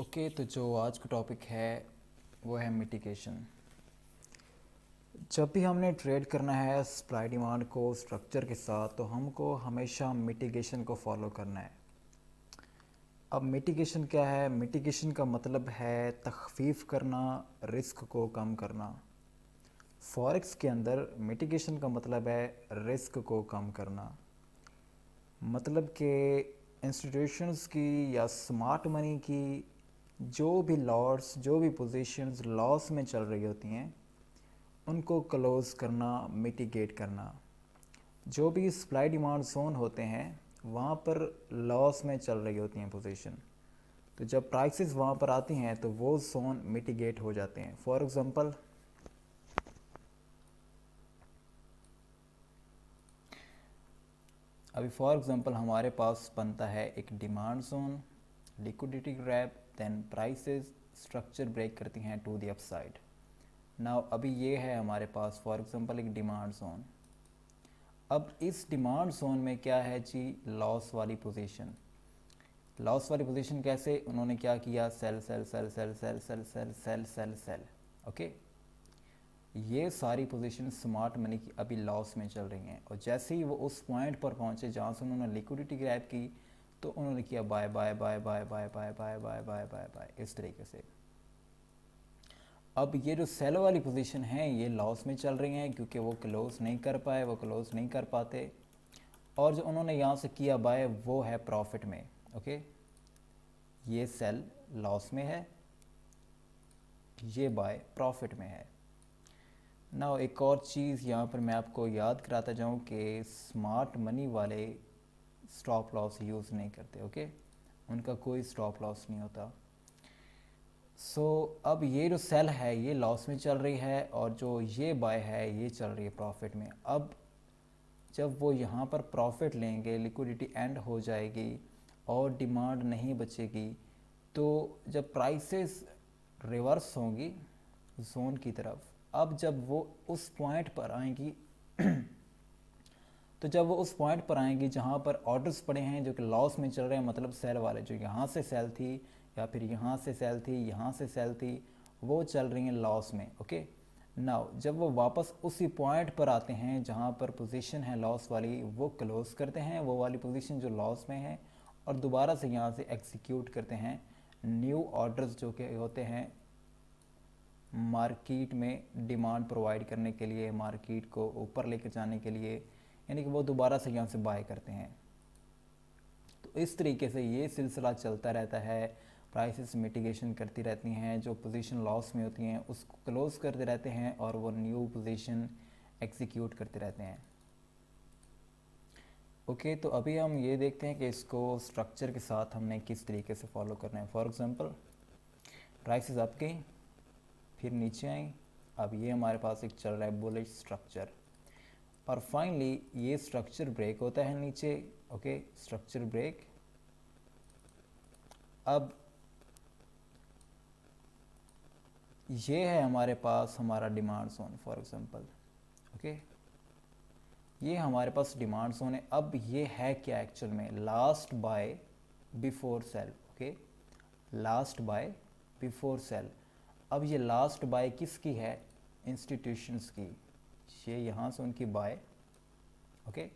Okay, तो जो आज का टॉपिक है वो है मिटिगेशन। जब भी हमने ट्रेड करना है सप्लाई डिमांड को स्ट्रक्चर के साथ, तो हमको हमेशा मिटिगेशन को फॉलो करना है। अब मिटिगेशन क्या है? मिटिगेशन का मतलब है तखफीफ करना, रिस्क को कम करना। फॉरेक्स के अंदर मिटिगेशन का मतलब है रिस्क को कम करना। मतलब कि इंस्टीट्यूशंस की या स्मार्ट मनी की जो भी लॉट्स, जो भी पोजीशंस लॉस में चल रही होती हैं, उनको क्लोज़ करना, मिटिगेट करना। जो भी सप्लाई डिमांड जोन होते हैं वहाँ पर लॉस में चल रही होती हैं पोजीशन, तो जब प्राइसेस वहाँ पर आती हैं तो वो जोन मिटिगेट हो जाते हैं। फॉर एग्ज़ाम्पल, हमारे पास बनता है एक demand zone, liquidity grab, then prices structure break करती हैं टू द अपसाइड। नाउ अभी ये है हमारे पास फॉर एग्जांपल एक डिमांड जोन। अब इस डिमांड जोन में क्या है जी? लॉस वाली पोजीशन। लॉस वाली पोजीशन कैसे? उन्होंने क्या किया? Sell sell sell sell sell sell sell sell sell sell. Okay, ये सारी पोजीशन स्मार्ट मनी की अभी लॉस में चल रही हैं, और जैसे ही वो उस पॉइंट पर पहुंचे जहाँ से उन्होंने लिक्विडिटी ग्रैब की, तो उन्होंने किया buy buy buy buy buy buy buy buy buy buy buy, इस तरीके से। अब ये जो सेल वाली पोजीशन है ये लॉस में चल रही हैं क्योंकि वो क्लोज नहीं कर पाए, वो क्लोज नहीं कर पाते, और जो उन्होंने यहाँ से किया बाय वो है प्रॉफिट में। ओके, ये सेल लॉस में है, ये बाय प्रॉफिट में है। ना एक और चीज़ यहाँ पर मैं आपको याद कराता जाऊँ कि स्मार्ट मनी वाले स्टॉप लॉस यूज़ नहीं करते। ओके, उनका कोई स्टॉप लॉस नहीं होता। अब ये जो सेल है ये लॉस में चल रही है, और जो ये बाय है ये चल रही है प्रॉफिट में। अब जब वो यहाँ पर प्रॉफिट लेंगे, लिक्विडिटी एंड हो जाएगी और डिमांड नहीं बचेगी, तो जब प्राइसेस रिवर्स होंगी जोन की तरफ, अब जब वो उस पॉइंट पर आएंगी तो जब वो उस पॉइंट पर आएंगी जहाँ पर ऑर्डर्स पड़े हैं जो कि लॉस में चल रहे हैं, मतलब सेल वाले, जो यहाँ से सेल थी या फिर यहाँ से सेल थी, यहाँ से सेल थी, वो चल रही हैं लॉस में। ओके, नाउ जब वो वापस उसी पॉइंट पर आते हैं जहाँ पर पोजीशन है लॉस वाली, वो क्लोज करते हैं वो वाली पोजीशन जो लॉस में है, और दोबारा से यहाँ से एग्जीक्यूट करते हैं न्यू ऑर्डर्स जो कि होते हैं मार्केट में डिमांड प्रोवाइड करने के लिए, मार्केट को ऊपर लेकर जाने के लिए, यानी कि वो दोबारा से यहाँ से बाय करते हैं। तो इस तरीके से ये सिलसिला चलता रहता है। प्राइसेस मिटिगेशन करती रहती हैं, जो पोजीशन लॉस में होती हैं उसको क्लोज करते रहते हैं, और वो न्यू पोजीशन एग्जीक्यूट करते रहते हैं। ओके, तो अभी हम ये देखते हैं कि इसको स्ट्रक्चर के साथ हमने किस तरीके से फॉलो करना है। फॉर एग्जांपल, प्राइसेस अप गई, फिर नीचे आई, अब ये हमारे पास एक चल रहा है बुलिश स्ट्रक्चर, और फाइनली ये स्ट्रक्चर ब्रेक होता है नीचे। Okay, structure break. अब ये है हमारे पास हमारा demand zone for example. Okay, ये हमारे पास डिमांड जोन है। अब ये है क्या एक्चुअल में? Last buy before sell. Okay, last buy before sell. अब ये लास्ट बाय किसकी है? इंस्टीट्यूशंस की। ये यहाँ से उनकी बाय, ओके,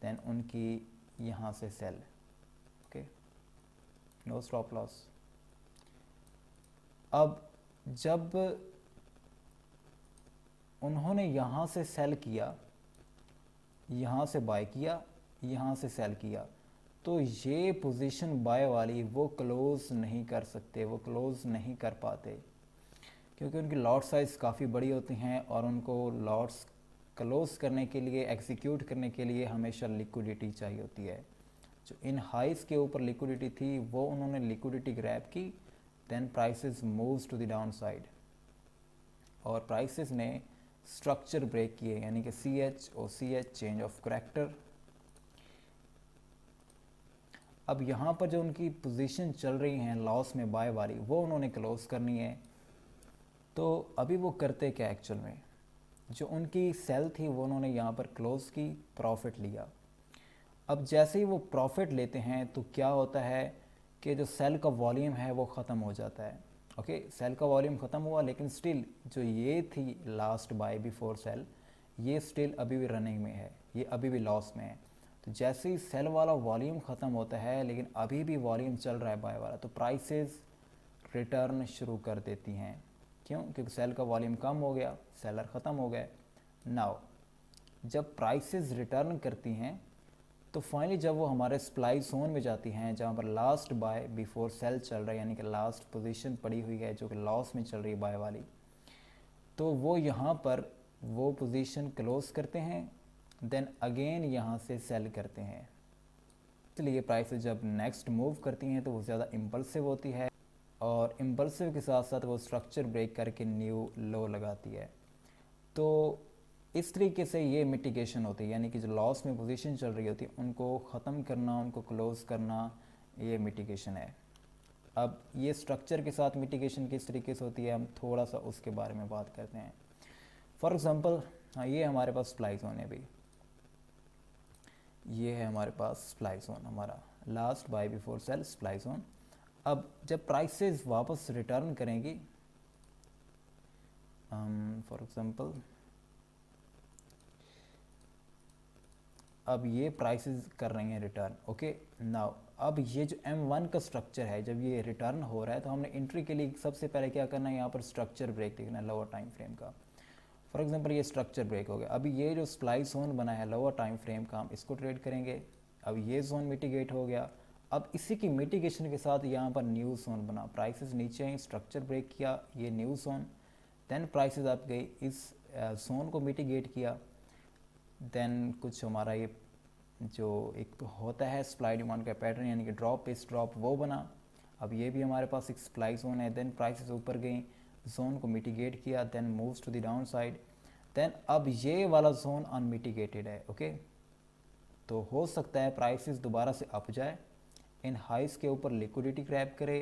देन उनकी यहाँ से sell. Okay, no stop loss. अब जब उन्होंने यहाँ से सेल किया, यहाँ से बाय किया, यहाँ से सेल किया, तो ये पोजीशन बाय वाली वो क्लोज नहीं कर सकते, वो क्लोज नहीं कर पाते, क्योंकि उनकी लॉट साइज़ काफ़ी बड़ी होती हैं, और उनको लॉट्स क्लोज करने के लिए, एग्जीक्यूट करने के लिए हमेशा लिक्विडिटी चाहिए होती है। जो इन हाइस के ऊपर लिक्विडिटी थी वो उन्होंने लिक्विडिटी ग्रैब की, then prices moves to the down side, और प्राइसेस ने स्ट्रक्चर ब्रेक किए, यानी कि CH और CH, चेंज ऑफ करेक्टर। अब यहाँ पर जो उनकी पोजीशन चल रही हैं लॉस में बाय वाली, वो उन्होंने क्लोज करनी है। तो अभी वो करते क्या एक्चुअल में? जो उनकी सेल थी वो उन्होंने यहाँ पर क्लोज की, प्रॉफिट लिया। अब जैसे ही वो प्रॉफिट लेते हैं तो क्या होता है कि जो सेल का वॉल्यूम है वो ख़त्म हो जाता है। ओके, सेल का वॉल्यूम ख़त्म हुआ, लेकिन स्टिल जो ये थी लास्ट बाय बिफोर सेल, ये स्टिल अभी भी रनिंग में है, ये अभी भी लॉस में है। तो जैसे ही सेल वाला वॉल्यूम ख़त्म होता है लेकिन अभी भी वॉल्यूम चल रहा है बाय वाला, तो प्राइसेस रिटर्न शुरू कर देती हैं। क्यों? क्योंकि सेल का वॉल्यूम कम हो गया, सेलर ख़त्म हो गए। नाउ जब प्राइसेस रिटर्न करती हैं तो फाइनली जब वो हमारे सप्लाई जोन में जाती हैं जहाँ पर लास्ट बाय बिफोर सेल चल रहा है, यानी कि लास्ट पोजीशन पड़ी हुई है जो कि लॉस में चल रही है बाय वाली, तो वो यहाँ पर वो पोजीशन क्लोज करते हैं, देन अगेन यहाँ से सेल करते हैं। इसलिए प्राइसेस जब नेक्स्ट मूव करती हैं तो वो ज़्यादा इम्पल्सिव होती है, और इम्पल्सिव के साथ साथ वो स्ट्रक्चर ब्रेक करके न्यू लो लगाती है। तो इस तरीके से ये मिटिगेशन होती है, यानी कि जो लॉस में पोजीशन चल रही होती है उनको ख़त्म करना, उनको क्लोज करना, ये मिटिगेशन है। अब ये स्ट्रक्चर के साथ मिटिगेशन किस तरीके से होती है, हम थोड़ा सा उसके बारे में बात करते हैं। फॉर एग्ज़ाम्पल, हाँ, ये हमारे पास सप्लाई जोन है अभी, ये है हमारे पास सप्लाई जोन, हमारा last buy before sell supply zone. अब जब प्राइसेस वापस रिटर्न करेंगी, फॉर एग्ज़ाम्पल अब ये प्राइसेस कर रही हैं रिटर्न। ओके, नाउ अब ये जो M1 का स्ट्रक्चर है, जब ये रिटर्न हो रहा है तो हमने एंट्री के लिए सबसे पहले क्या करना है, यहाँ पर स्ट्रक्चर ब्रेक देखना है लोअर टाइम फ्रेम का। फॉर एग्जांपल ये स्ट्रक्चर ब्रेक हो गया, अभी ये जो सप्लाई जोन बना है लोअर टाइम फ्रेम का, हम इसको ट्रेड करेंगे। अब ये जोन मिटिगेट हो गया, अब इसी की मिटिगेशन के साथ यहाँ पर न्यू जोन बना, प्राइसेस नीचे आई, स्ट्रक्चर ब्रेक किया, ये न्यू जोन, देन प्राइसेस आप गई, इस जोन को मिटिगेट किया, देन कुछ हमारा ये जो एक तो होता है सप्लाई डिमांड का पैटर्न, यानी कि ड्रॉप इस ड्रॉप वो बना। अब ये भी हमारे पास एक सप्लाई जोन है, देन प्राइसेस ऊपर गई, जोन को मिटिगेट किया, then moves to the down side, then अब ये वाला जोन अनमिटिगेटेड है। ओके, तो हो सकता है प्राइसेस दोबारा से अप जाए, इन हाइस के ऊपर लिक्विडिटी क्रैप करे,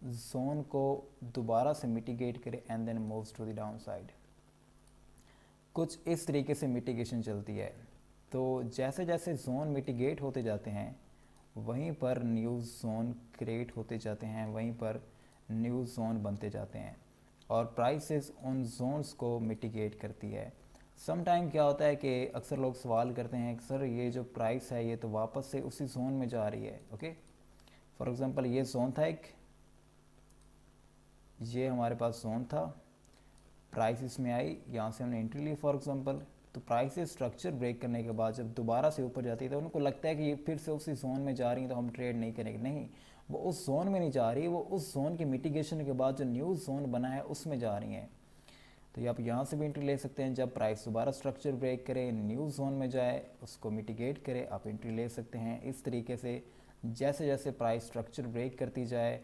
जोन को दोबारा से मिटिगेट करे, and then moves to the down side. कुछ इस तरीके से मिटिगेशन चलती है। तो जैसे जैसे जोन मिटिगेट होते जाते हैं वहीं पर न्यू जोन क्रिएट होते जाते हैं, वहीं पर न्यू जोन बनते जाते हैं, और प्राइसेस उन जोन्स को मिटिगेट करती है। सम टाइम क्या होता है कि अक्सर लोग सवाल करते हैं कि सर ये जो प्राइस है ये तो वापस से उसी जोन में जा रही है। ओके, फॉर एग्जांपल ये जोन था एक, ये हमारे पास जोन था, प्राइस इसमें आई, यहाँ से हमने एंट्री ली फॉर एग्जांपल, तो प्राइसेस स्ट्रक्चर ब्रेक करने के बाद जब दोबारा से ऊपर जाती है तो उनको लगता है कि ये फिर से उसी जोन में जा रही है तो हम ट्रेड नहीं करेंगे। नहीं, वो उस जोन में नहीं जा रही, वो उस जोन की मिटिगेशन के बाद जो न्यू जोन बना है उसमें जा रही हैं। तो ये आप यहाँ से भी एंट्री ले सकते हैं, जब प्राइस दोबारा स्ट्रक्चर ब्रेक करे, न्यू जोन में जाए, उसको मिटिगेट करे, आप एंट्री ले सकते हैं। इस तरीके से जैसे जैसे प्राइस स्ट्रक्चर ब्रेक करती जाए,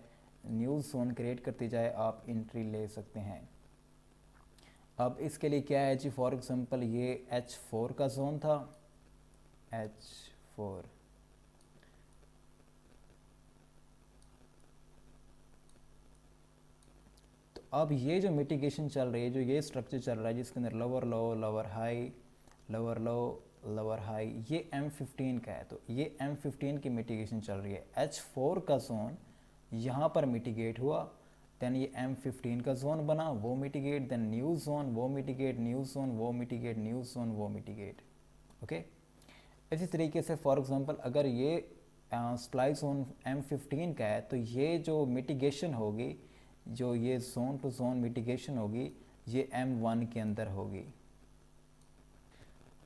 न्यू जोन क्रिएट करती जाए, आप एंट्री ले सकते हैं। अब इसके लिए क्या है जी, फॉर एग्जांपल ये H4 का जोन था, H4, तो अब ये जो मिटिगेशन चल रही है, जो ये स्ट्रक्चर चल रहा है जिसके अंदर लोअर लो, लोअर हाई, लोअर लो, लोअर हाई, ये M15 का है, तो ये M15 की मिटिगेशन चल रही है। H4 का जोन यहाँ पर मिटिगेट हुआ, देन ये M15 का जोन बना, वो मिटिगेट, देन न्यू जोन, वो मिटिगेट, न्यू जोन, वो मिटिगेट, न्यू जोन, वो मिटिगेट। ओके, इसी तरीके से फॉर एग्जांपल अगर ये सप्लाई जोन M15 का है तो ये जो मिटिगेशन होगी, जो ये जोन टू जोन मिटिगेशन होगी, ये M1 के अंदर होगी।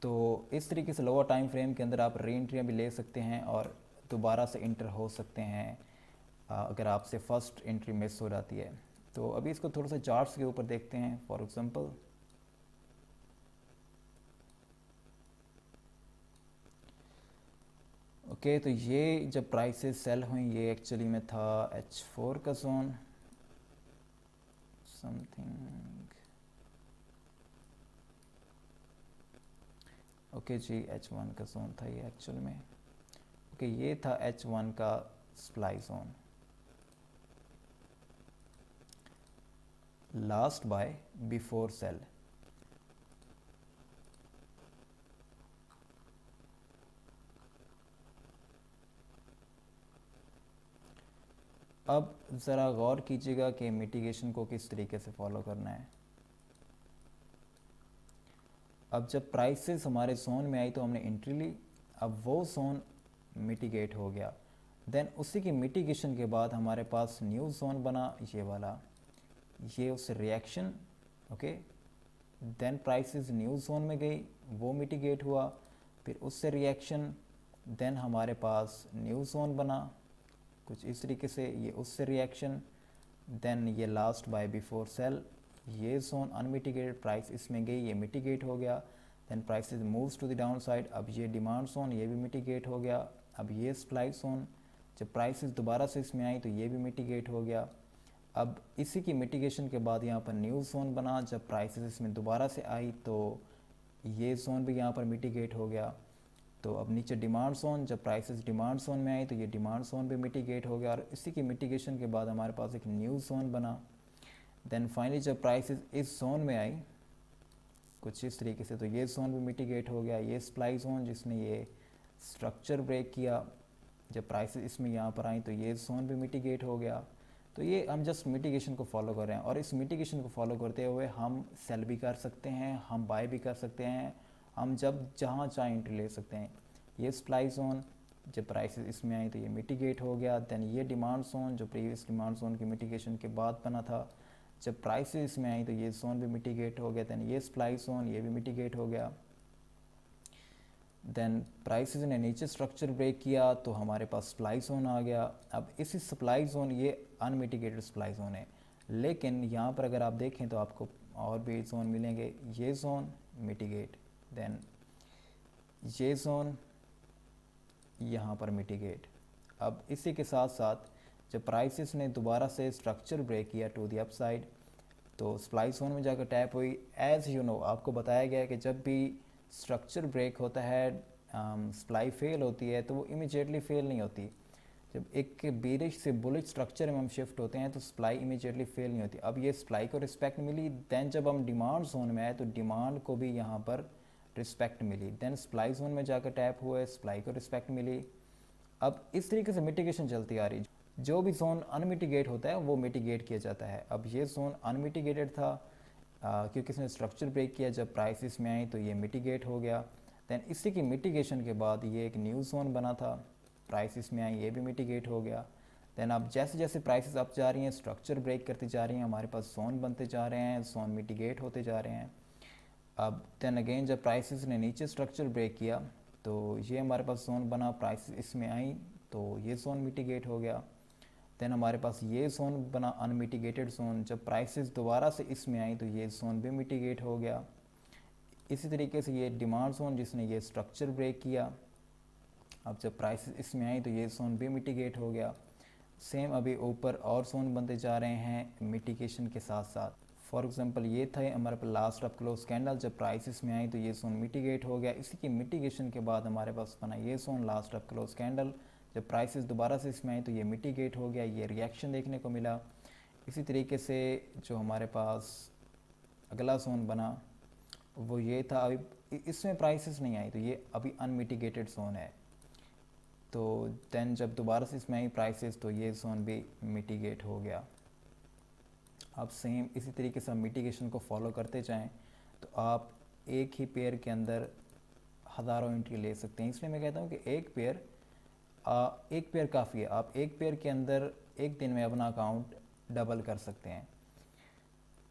तो इस तरीके से लोअर टाइम फ्रेम के अंदर आप री एंट्रियाँ भी ले सकते हैं और दोबारा से इंटर हो सकते हैं अगर आपसे फर्स्ट एंट्री मिस हो जाती है। तो अभी इसको थोड़ा सा चार्ट्स के ऊपर देखते हैं। फॉर एग्जांपल ओके, तो ये जब प्राइसेस सेल हुई, ये एक्चुअली में था H4 का जोन, समथिंग, ओके जी, H1 का जोन था ये एक्चुअल में। ओके, ये था H1 का supply zone, last buy before sell. अब ज़रा गौर कीजिएगा कि मिटिगेशन को किस तरीके से फॉलो करना है। अब जब प्राइसेस हमारे जोन में आई तो हमने एंट्री ली, अब वो जोन मिटिगेट हो गया। देन उसी की मिटिगेशन के बाद हमारे पास न्यू जोन बना, ये वाला, ये उससे reaction, okay. Then prices new zone में गई, वो मिटिगेट हुआ, फिर उससे रिएक्शन, देन हमारे पास न्यू जोन बना कुछ इस तरीके से, ये उससे रिएक्शन, देन ये लास्ट बाय बिफोर सेल, ये जोन अनमिटिगेटेड प्राइस इसमें गई, ये मिटिगेट हो गया। Then prices moves to the down side, अब ये डिमांड जोन, ये भी मिटिगेट हो गया। अब ये सप्लाई जोन, जब प्राइसेस दोबारा से इसमें आई तो ये भी मिटिगेट हो गया। अब इसी की मिटिगेशन के बाद यहाँ पर न्यू जोन बना, जब प्राइसेस इसमें दोबारा से आई तो ये जोन भी यहाँ पर मिटिगेट हो गया। तो अब नीचे डिमांड जोन, जब प्राइसेस डिमांड जोन में आई तो ये डिमांड जोन भी मिटिगेट हो गया, और इसी की मिटिगेशन के बाद हमारे पास एक न्यू जोन बना। देन फाइनली जब प्राइसेस इस जोन में आई कुछ इस तरीके से, तो ये जोन भी मिटिगेट हो गया। ये सप्लाई जोन जिसने ये स्ट्रक्चर ब्रेक किया, जब प्राइसेस इसमें यहाँ पर आई तो ये जोन भी मिटिगेट हो गया। तो ये हम जस्ट मिटिगेशन को फॉलो कर रहे हैं, और इस मिटिगेशन को फॉलो करते हुए हम सेल भी कर सकते हैं, हम बाय भी कर सकते हैं, हम जब जहाँ चाहें एंट्री ले सकते हैं। ये सप्लाई जोन, जब प्राइसेस इसमें आई तो ये मिटिगेट हो गया। देन ये डिमांड जोन जो प्रीवियस डिमांड जोन की मिटिगेशन के बाद बना था, जब प्राइसेस इसमें आई तो ये जोन भी मिटिगेट हो गया। देन ये सप्लाई जोन, ये भी मिटिगेट हो गया। देन प्राइसेस ने नीचे स्ट्रक्चर ब्रेक किया तो हमारे पास सप्लाई जोन आ गया। अब इसी सप्लाई जोन, ये अनमिटिगेटेड सप्लाई जोन है, लेकिन यहाँ पर अगर आप देखें तो आपको और भी जोन मिलेंगे। ये जोन मिटिगेट, देन ये जोन यहाँ पर मिटिगेट। अब इसी के साथ साथ जब प्राइसेस ने दोबारा से स्ट्रक्चर ब्रेक किया टू दी अपसाइड तो सप्लाई जोन में जाकर टैप हुई। एज़ यू नो, आपको बताया गया है कि जब भी स्ट्रक्चर ब्रेक होता है, सप्लाई फेल होती है, तो वो इमीडिएटली फेल नहीं होती। जब एक बेरिश से बुलिश स्ट्रक्चर में हम शिफ्ट होते हैं तो सप्लाई इमीडिएटली फेल नहीं होती। अब ये सप्लाई को रिस्पेक्ट मिली, देन जब हम डिमांड जोन में आए तो डिमांड को भी यहाँ पर रिस्पेक्ट मिली। देन सप्लाई जोन में जाकर टैप हुए, सप्लाई को रिस्पेक्ट मिली। अब इस तरीके से मिटिगेशन चलती आ रही है। जो भी जोन अनमिटिगेट होता है वो मिटिगेट किया जाता है। अब ये जोन अनमिटिगेटेड था क्योंकि इसने स्ट्रक्चर ब्रेक किया, जब प्राइसेस में आई तो ये मिटिगेट हो गया। देन इसी की मिटिगेशन के बाद ये एक न्यू जोन बना था, प्राइसेस में आई, ये भी मिटिगेट हो गया। देन अब जैसे जैसे प्राइसेस अप जा रही हैं, स्ट्रक्चर ब्रेक करती जा रही हैं, हमारे पास जोन बनते जा रहे हैं, जोन मिटिगेट होते जा रहे हैं। अब देन अगेन जब प्राइसेस ने नीचे स्ट्रक्चर ब्रेक किया तो ये हमारे पास जोन बना, प्राइसेस इसमें आई तो ये जोन मिटिगेट हो गया। देन हमारे पास ये जोन बना अनमिटिगेटेड जोन, जब प्राइसेस दोबारा से इसमें आई तो ये जोन भी मिटिगेट हो गया। इसी तरीके से ये डिमांड जोन जिसने ये स्ट्रक्चर ब्रेक किया, अब जब प्राइसेस इसमें आई तो ये जोन भी मिटिगेट हो गया। सेम अभी ऊपर और जोन बनते जा रहे हैं मिटिगेशन के साथ साथ। फॉर एग्जांपल ये था हमारे पास लास्ट अप क्लोज कैंडल, जब प्राइसेस में आई तो ये जोन मिटिगेट हो गया। इसी की मिटिगेशन के बाद हमारे पास बना ये zone last up close candle, जब प्राइसेस दोबारा से इसमें आई तो ये मिटिगेट हो गया, ये रिएक्शन देखने को मिला। इसी तरीके से जो हमारे पास अगला जोन बना वो ये था, अभी इसमें प्राइसेस नहीं आई तो ये अभी अनमिटिगेटेड जोन है। तो देन जब दोबारा से इसमें आई प्राइसेस तो ये जोन भी मिटिगेट हो गया। अब सेम इसी तरीके से मिटिगेशन को फॉलो करते जाएं तो आप एक ही पेयर के अंदर हज़ारों एंट्री ले सकते हैं। इसलिए मैं कहता हूँ कि एक पेयर काफ़ी है। आप एक पेयर के अंदर एक दिन में अपना अकाउंट डबल कर सकते हैं।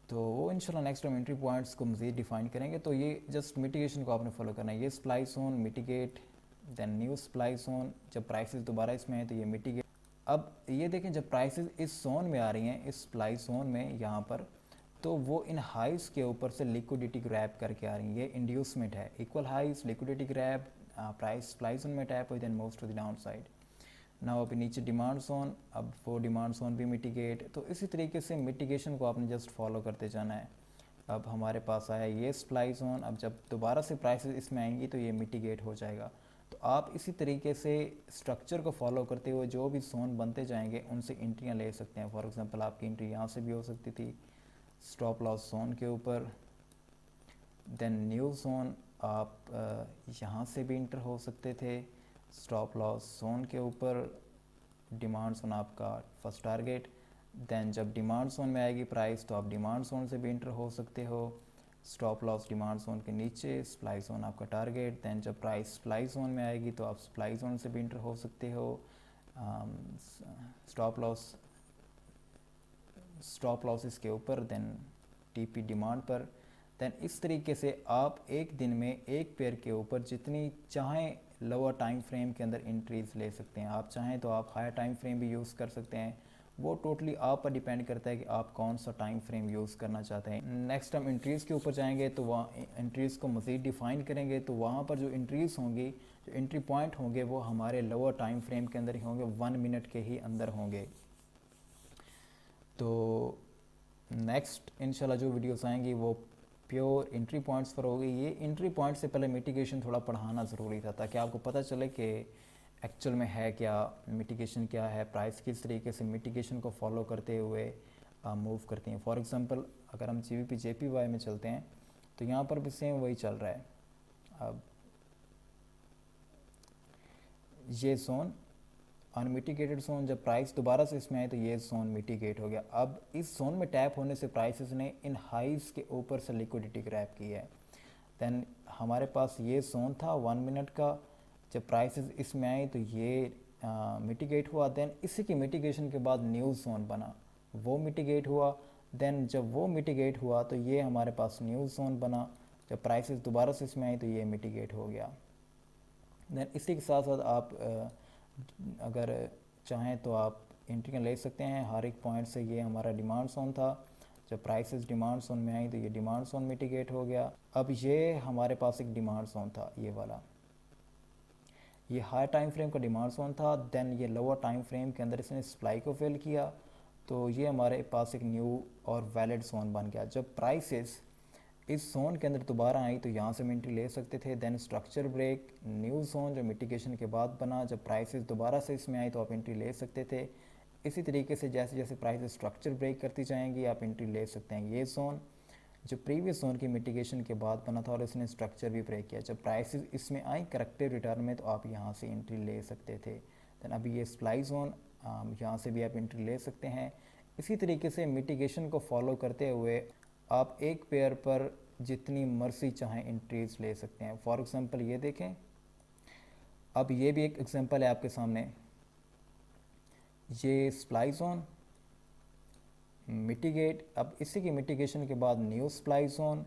तो वो इंशाल्लाह नेक्स्ट टाइम एंट्री पॉइंट्स को मज़ीद डिफाइन करेंगे। तो ये जस्ट मिटिगेशन को आपने फॉलो करना है। ये supply zone mitigate, then new supply zone, जब प्राइसेस दोबारा इसमें है तो ये मिटिगेट। अब ये देखें जब प्राइसेस इस जोन में आ रही हैं, इस सप्लाई जोन में यहाँ पर, तो वो इन हाइस के ऊपर से लिक्विडिटी ग्रैब करके आ रही हैं। ये इंड्यूसमेंट है, equal highs, liquidity grab, price supply zone में टैप हुई, then moves to the down side. ना अभी नीचे डिमांड जोन, अब वो डिमांड जोन भी मिटिगेट। तो इसी तरीके से मिटिगेशन को आपने जस्ट फॉलो करते जाना है। अब हमारे पास आया ये सप्लाई जोन, अब जब दोबारा से प्राइसेस इसमें आएंगी तो ये मिटिगेट हो जाएगा। तो आप इसी तरीके से स्ट्रक्चर को फॉलो करते हुए जो भी जोन बनते जाएंगे उनसे एंट्रियाँ ले सकते हैं। फॉर एग्जांपल आपकी एंट्री यहाँ से भी हो सकती थी स्टॉप लॉस जोन के ऊपर, देन न्यू जोन आप यहाँ से भी इंटर हो सकते थे स्टॉप लॉस जोन के ऊपर, डिमांड जोन आपका फर्स्ट टारगेट। देन जब डिमांड जोन में आएगी प्राइस तो आप डिमांड जोन से भी इंटर हो सकते हो। स्टॉप लॉस डिमांड जोन के नीचे, सप्लाई जोन आपका टारगेट। देन जब प्राइस सप्लाई जोन में आएगी तो आप सप्लाई जोन से भी इंटर हो सकते हो। स्टॉप लॉस इसके ऊपर, देन टीपी डिमांड पर। देन इस तरीके से आप एक दिन में एक पेयर के ऊपर जितनी चाहें लोअर टाइम फ्रेम के अंदर एंट्रीज ले सकते हैं। आप चाहें तो आप हायर टाइम फ्रेम भी यूज़ कर सकते हैं, वो टोटली आप पर डिपेंड करता है कि आप कौन सा टाइम फ्रेम यूज़ करना चाहते हैं। नेक्स्ट हम एंट्रीज़ के ऊपर जाएंगे तो वहाँ एंट्रीज़ को मज़ीद डिफ़ाइन करेंगे। तो वहाँ पर जो एंट्रीज़ होंगी, जो एंट्री पॉइंट होंगे, वो हमारे लोअर टाइम फ्रेम के अंदर ही होंगे, 1 मिनट के ही अंदर होंगे। तो नेक्स्ट इंशाल्लाह जो वीडियोस आएंगी वो प्योर एंट्री पॉइंट्स पर होगी। ये एंट्री पॉइंट से पहले मिटिगेशन थोड़ा पढ़ाना ज़रूरी था, ताकि आपको पता चले कि एक्चुअल में है क्या, मिटिगेशन क्या है, प्राइस किस तरीके से मिटिगेशन को फॉलो करते हुए मूव करती हैं। फॉर एग्जांपल अगर हम GBP JPY में चलते हैं तो यहाँ पर भी सेम वही चल रहा है। अब ये जोन अनमिटिगेटेड जोन, जब प्राइस दोबारा से इसमें आए तो ये जोन मिटिगेट हो गया। अब इस जोन में टैप होने से प्राइसेस ने इन हाइज के ऊपर से लिक्विडिटी ग्रैब की है। देन हमारे पास ये जोन था 1 मिनट का, जब प्राइसेस इसमें आए तो ये मिटिगेट हुआ। देन इसी की मिटिगेशन के बाद न्यू जोन बना, वो मिटिगेट हुआ। देन जब वो मिटिगेट हुआ तो ये हमारे पास न्यू जोन बना, जब प्राइसेस दोबारा से इसमें आई तो ये मिटिगेट हो गया। देन इसी के साथ साथ आप अगर चाहें तो आप एंट्रियाँ ले सकते हैं हर एक पॉइंट से। ये हमारा डिमांड जोन था, जब प्राइसेस डिमांड जोन में आई तो ये डिमांड जोन मिटिगेट हो गया। अब ये हमारे पास एक डिमांड जोन था, ये वाला, ये हाई टाइम फ्रेम का डिमांड जोन था। देन ये लोअर टाइम फ्रेम के अंदर इसने सप्लाई को फिल किया, तो ये हमारे पास एक न्यू और वैलिड जोन बन गया। जब प्राइसेस इस जोन के अंदर दोबारा आई तो यहाँ से हम एंट्री ले सकते थे। Then structure break, new zone जो मिटिगेशन के बाद बना, जब प्राइसेस दोबारा से इसमें आई तो आप एंट्री ले सकते थे। इसी तरीके से जैसे जैसे प्राइसेस स्ट्रक्चर ब्रेक करती जाएंगी आप एंट्री ले सकते हैं। ये जोन जो प्रीवियस जोन की मिटिगेशन के बाद बना था और इसने स्ट्रक्चर भी ब्रेक किया, जब प्राइसेस इसमें आई करेक्टिव रिटर्न में तो आप यहाँ से एंट्री ले सकते थे। देन अभी ये सप्लाई जोन, यहाँ से भी आप एंट्री ले सकते हैं। इसी तरीके से मिटिगेशन को फॉलो करते हुए आप एक पेयर पर जितनी मर्जी चाहें एंट्रीज ले सकते हैं। फॉर एग्जांपल ये देखें, अब ये भी एक एग्जांपल है आपके सामने, ये सप्लाई जोन मिटिगेट, अब इसी की मिटिगेशन के बाद न्यू सप्लाई जोन,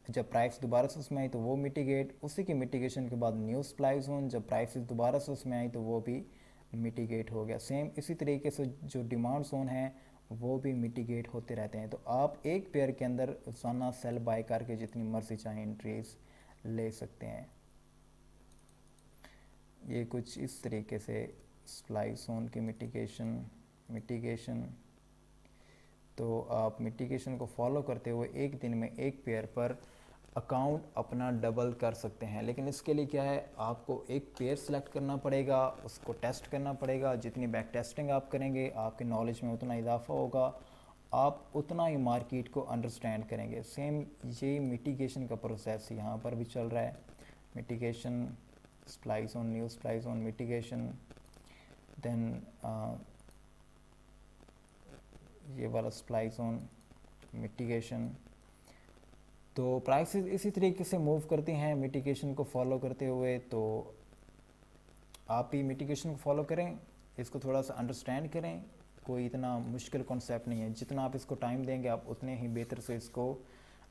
जब प्राइस दोबारा से उसमें आई तो वो मिटिगेट, उसी की मिटिगेशन के बाद न्यू सप्लाई जोन, जब प्राइस दोबारा से उसमें आई तो वो भी मिटिगेट हो गया। सेम इसी तरीके से जो डिमांड जोन है वो भी मिटिगेट होते रहते हैं। तो आप एक पेयर के अंदर रोजाना सेल बाय करके जितनी मर्जी चाहें एंट्रीज ले सकते हैं। ये कुछ इस तरीके से सप्लाई जोन की मिटिगेशन तो आप मिटिगेशन को फॉलो करते हुए एक दिन में एक पेयर पर अकाउंट अपना डबल कर सकते हैं। लेकिन इसके लिए क्या है, आपको एक पेयर सेलेक्ट करना पड़ेगा, उसको टेस्ट करना पड़ेगा। जितनी बैक टेस्टिंग आप करेंगे आपके नॉलेज में उतना इजाफा होगा, आप उतना ही मार्केट को अंडरस्टैंड करेंगे। सेम ये मिटिगेशन का प्रोसेस यहाँ पर भी चल रहा है। Mitigation, supply zone, new supply zone, mitigation, then ये वाला सप्लाई जोन, मिटिगेशन। तो प्राइसेस इसी तरीके से मूव करती हैं मिटिगेशन को फॉलो करते हुए। तो आप भी मिटिगेशन को फॉलो करें, इसको थोड़ा सा अंडरस्टैंड करें। कोई इतना मुश्किल कॉन्सेप्ट नहीं है, जितना आप इसको टाइम देंगे आप उतने ही बेहतर से इसको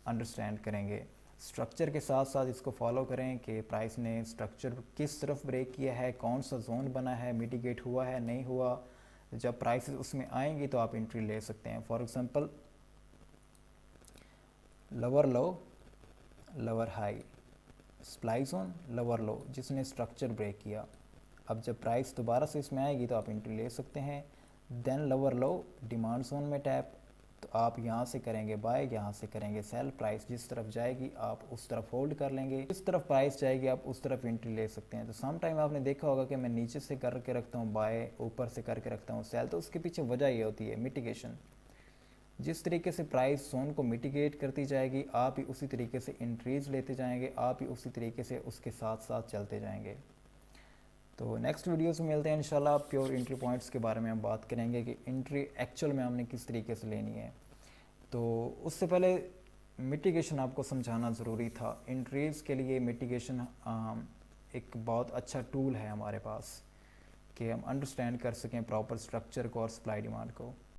अंडरस्टैंड करेंगे। स्ट्रक्चर के साथ साथ इसको फॉलो करें कि प्राइस ने स्ट्रक्चर किस तरफ ब्रेक किया है, कौन सा जोन बना है, मिटिगेट हुआ है नहीं हुआ। जब प्राइसेस उसमें आएंगी तो आप एंट्री ले सकते हैं। For example lower low, lower high, supply zone, lower लो, जिसने स्ट्रक्चर ब्रेक किया। अब जब प्राइस दोबारा से इसमें आएगी तो आप एंट्री ले सकते हैं। Then lower low demand zone में टैप, तो आप यहाँ से करेंगे बाय, यहाँ से करेंगे सेल। प्राइस जिस तरफ जाएगी आप उस तरफ होल्ड कर लेंगे, जिस तरफ प्राइस जाएगी आप उस तरफ एंट्री ले सकते हैं। तो सम टाइम आपने देखा होगा कि मैं नीचे से करके रखता हूँ बाय, ऊपर से करके रखता हूँ सेल, तो उसके पीछे वजह ये होती है मिटिगेशन। जिस तरीके से प्राइस जोन को मिटिगेट करती जाएगी आप भी उसी तरीके से इंक्रीज लेते जाएंगे, आप भी उसी तरीके से उसके साथ साथ चलते जाएंगे। तो नेक्स्ट वीडियोस में मिलते हैं इंशाल्लाह। प्योर एंट्री पॉइंट्स के बारे में हम बात करेंगे कि एंट्री एक्चुअल में हमने किस तरीके से लेनी है। तो उससे पहले मिटिगेशन आपको समझाना ज़रूरी था। एंट्रीज़ के लिए मिटिगेशन एक बहुत अच्छा टूल है हमारे पास कि हम अंडरस्टैंड कर सकें प्रॉपर स्ट्रक्चर को और सप्लाई डिमांड को।